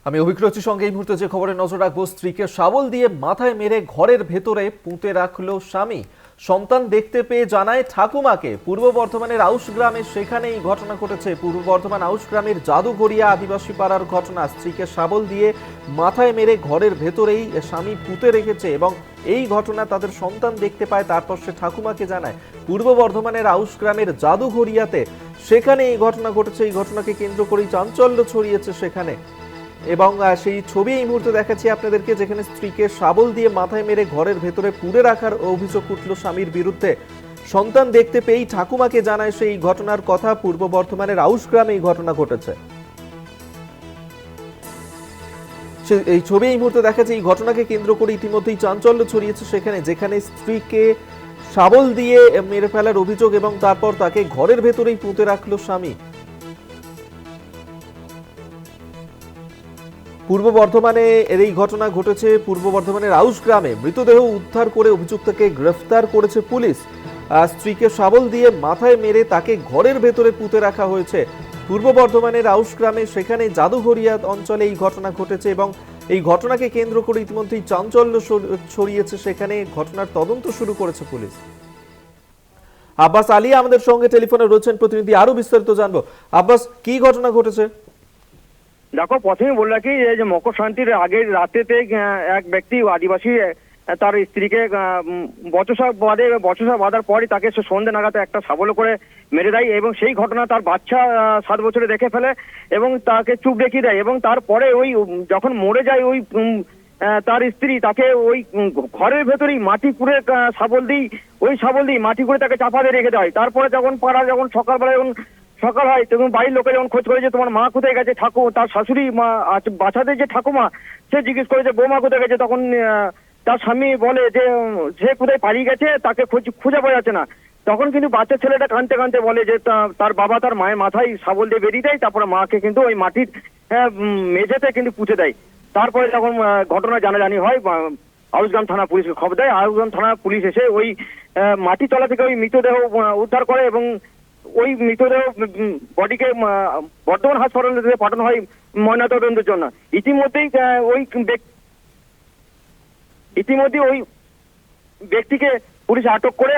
আমি অভিজ্ঞতার সঙ্গে এই মুহূর্তে যে খবরে নজর রাখবো, স্ত্রীকে শাবল দিয়ে মাথায় মেরে ঘরের ভেতরে পুঁতে রাখলো স্বামী। সন্তান দেখতে পেয়ে জানায় ঠাকুমাকে। পূর্ব বর্ধমানের আউশ গ্রামে সেখানে এই ঘটনা ঘটেছে। পূর্ব বর্ধমান আউশ গ্রামের জাদুঘরিয়া আদিবাসী পাড়ার ঘটনা। স্ত্রীকে শাবল দিয়ে মাথায় মেরে ঘরের ভেতরেই স্বামী পুঁতে রেখেছে এবং এই ঘটনা তাদের সন্তান দেখতে পায়, তারপর সে ঠাকুমাকে জানায়। পূর্ব বর্ধমানের আউশ গ্রামের জাদুঘরিয়াতে সেখানে এই ঘটনা ঘটেছে। এই ঘটনাকে কেন্দ্র করেই চাঞ্চল্য ছড়িয়েছে সেখানে এবং সেই ছবি এই মুহূর্তে দেখাচ্ছি আপনাদেরকে, যেখানে স্ত্রীকে শাবল দিয়ে মাথায় মেরে ঘরের ভেতরে পুড়ে রাখার অভিযোগ উঠল স্বামীর বিরুদ্ধে। সন্তান দেখতে পেয়েই ঠাকুমাকে জানায় সেই ঘটনার কথা। পূর্ব বর্ধমানের আউশ গ্রামে এই ঘটনা ঘটেছে। এই ছবি এই মুহূর্তে দেখাচ্ছে। এই ঘটনাকে কেন্দ্র করে ইতিমধ্যেই চাঞ্চল্য ছড়িয়েছে সেখানে, যেখানে স্ত্রীকে শাবল দিয়ে মেরে ফেলার অভিযোগ এবং তারপর তাকে ঘরের ভেতরেই পুঁতে রাখলো স্বামী। পূর্ব বর্ধমানে এই ঘটনা ঘটেছে। পূর্ব বর্ধমানের আউশ গ্রামে মৃতদেহ উদ্ধার করে অভিযুক্তকে গ্রেফতার করেছে পুলিশ। স্ত্রীকে শাবল দিয়ে মাথায় মেরে তাকে ঘরের ভেতরে পুঁতে রাখা হয়েছে। পূর্ব বর্ধমানের আউশ গ্রামে সেখানে জাদুঘরিয়া অঞ্চলে এই ঘটনা ঘটেছে এবং এই ঘটনাকে কেন্দ্র করে ইতিমধ্যেই চাঞ্চল্য ছড়িয়েছে সেখানে। ঘটনার তদন্ত শুরু করেছে পুলিশ। আব্বাস আলী আমাদের সঙ্গে টেলিফোনে রয়েছেন প্রতিনিধি, আরো বিস্তারিত জানবো। আব্বাস, কি ঘটনা ঘটেছে? দেখো, প্রথমে বলে রাখি যে মকর সংক্রান্তির আগের রাতেতে এক ব্যক্তি আদিবাসী তার স্ত্রীকে বচসা বাঁধার পরই তাকে সে সন্ধ্যে নাগাদ একটা শাবল করে মেরে দেয় এবং সেই ঘটনা তার বাচ্চা 7 বছরে দেখে ফেলে এবং তাকে চুপ রেখে দেয়। এবং তারপরে ওই যখন মরে যায় ওই তার স্ত্রী, তাকে ওই ঘরের ভেতরেই মাটি কুড়ে শাবল দিয়ে মাটি কুড়ে তাকে চাপা দিয়ে রেখে দেয়। তারপরে যখন সকালবেলা যখন সকাল হয় তখন বাড়ির লোকে যখন খোঁজ করে যে তোমার মা কোথায় গেছে, তার শাশুড়ি মা বাচ্চাদের যে ঠাকুমা, সে জিজ্ঞেস করে যে বৌমা কোথায় গেছে, তখন তার স্বামী বলে যে সে কোথায় পালিয়ে গেছে, তাকে খুঁজে পাওয়া যাচ্ছে না। তখন কিন্তু বাচ্চা ছেলেটা কাঁদতে কাঁদতে বলে যে তার বাবা তার মায়ের মাথায় শাবল দিয়ে বেরিয়ে দেয়, তারপরে মাকে কিন্তু ওই মাটির মেঝেতে কিন্তু পুঁতে দেয়। তারপরে যখন ঘটনা জানাজানি হয়, আউশগ্রাম থানা পুলিশকে খবর দেয়। আউশগ্রাম থানা পুলিশ এসে ওই মাটির তলা থেকে ওই মৃতদেহ উদ্ধার করে এবং ওই মৃতদেহ বডিকে বর্ধমান হাসপাতালে পাঠানো হয় ময়নাতদন্তের জন্য। ইতিমধ্যেই ওই ব্যক্তিকে পুলিশ আটক করে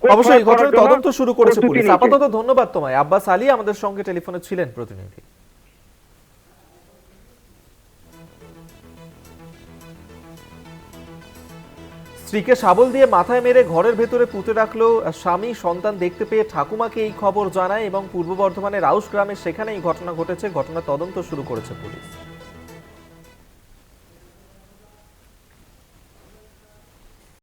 অবশ্যই ঘটনার তদন্ত শুরু করেছে পুলিশ। আপাতত ধন্যবাদ তোমায়। আব্বাস আলী আমাদের সঙ্গে টেলিফোনে ছিলেন প্রতিনিধি। স্ত্রীকে শাবল দিয়ে মাথায় মেরে ঘরের ভেতরে পুঁতে রাখলো স্বামী। সন্তান দেখতে পেয়ে ঠাকুমাকে এই খবর জানায় এবং পূর্ব বর্ধমানের আউশ গ্রামে সেখানে এই ঘটনা ঘটেছে। ঘটনা তদন্ত শুরু করেছে পুলিশ।